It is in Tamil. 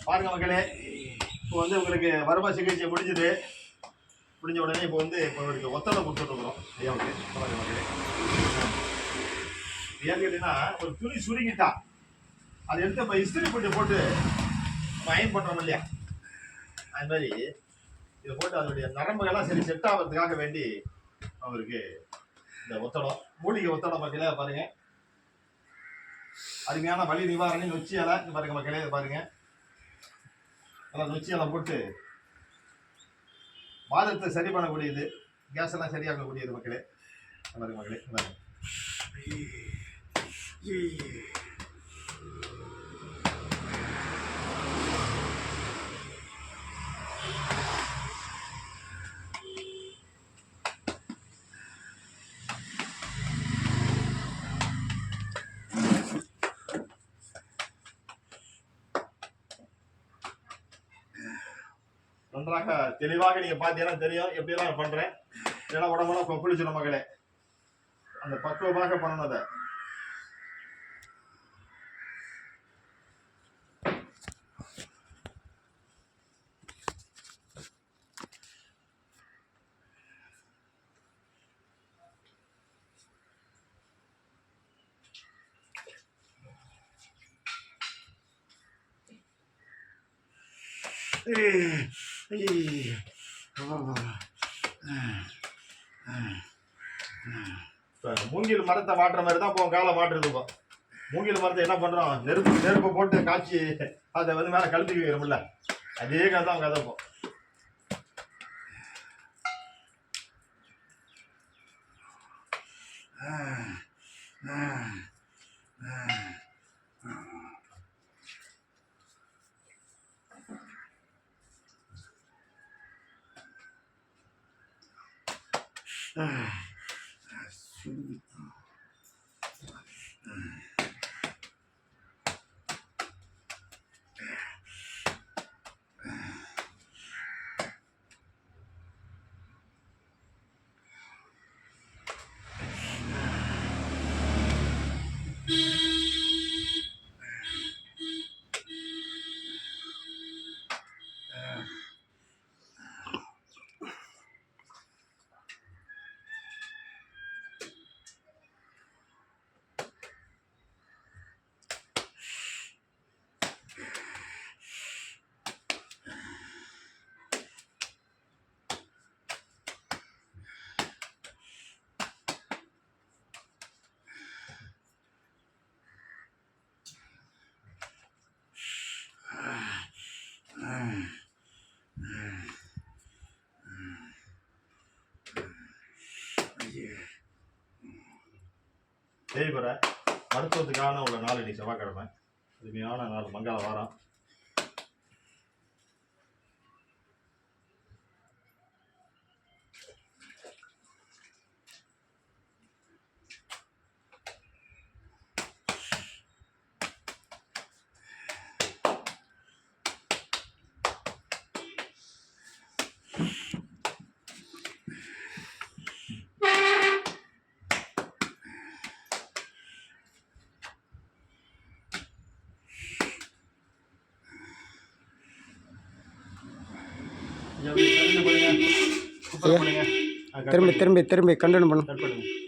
பாருங்க மக்களே, இப்போ வந்து உங்களுக்கு வரும சிகிச்சை முடிஞ்ச உடனே இப்போ வந்து இவருக்கு ஒத்தடை கொடுத்துட்ருக்குறோம் ஐயாவுக்கு. பாருங்க மக்களே, ஏன்னு கேட்டீங்கன்னா ஒரு துணி சுருங்கிட்டா அதை எடுத்து இப்போ இஸ்திரி போட்டு அயன் பண்ணுறோம் இல்லையா, அது மாதிரி இதை போட்டு அதனுடைய நரம்புகள்லாம் சரி செட் ஆகிறதுக்காக வேண்டி அவருக்கு இந்த ஒத்தடம், மூலிகை ஒத்தடம் மக்களே பாருங்க. அருமையான வலி நிவாரணி நொச்சி இலை பாருங்க மக்களே, பாருங்க நல்லா நொச்சி இலை போட்டு வாதத்தை சரி பண்ணக்கூடியது, கேஸ் எல்லாம் சரியாகக்கூடியது மக்களே. பாருங்க மக்களே, பாருங்க. நன்றாக தெளிவாக நீங்க பாத்தீங்கன்னா தெரியும் எப்படியெல்லாம் பண்றேன். ஏன்னா உடம்பெல்லாம் கொப்பளிச்சிடும் மகளே, அந்த பக்குவமாக பண்ணணும். அதை மூங்கில் மரத்தை மாட்டுற மாதிரி தான் இப்போ காலை மாட்டுறது. மூங்கில் மரத்தை என்ன பண்றோம், நெருப்பு போட்டு காய்ச்சி அதை வந்து மேலே கழுத்தி வைக்கிறோம்ல, அதே கதை தான் கதை. இப்போ தேய்பெற மருத்துவத்துக்கான உள்ள நாள் இன்னைக்கு செவ்வாய்க்கிழமை, அருமையான நாள், மங்கள வாரம். திரும்பி கண்டினியூ பண்ணுங்க.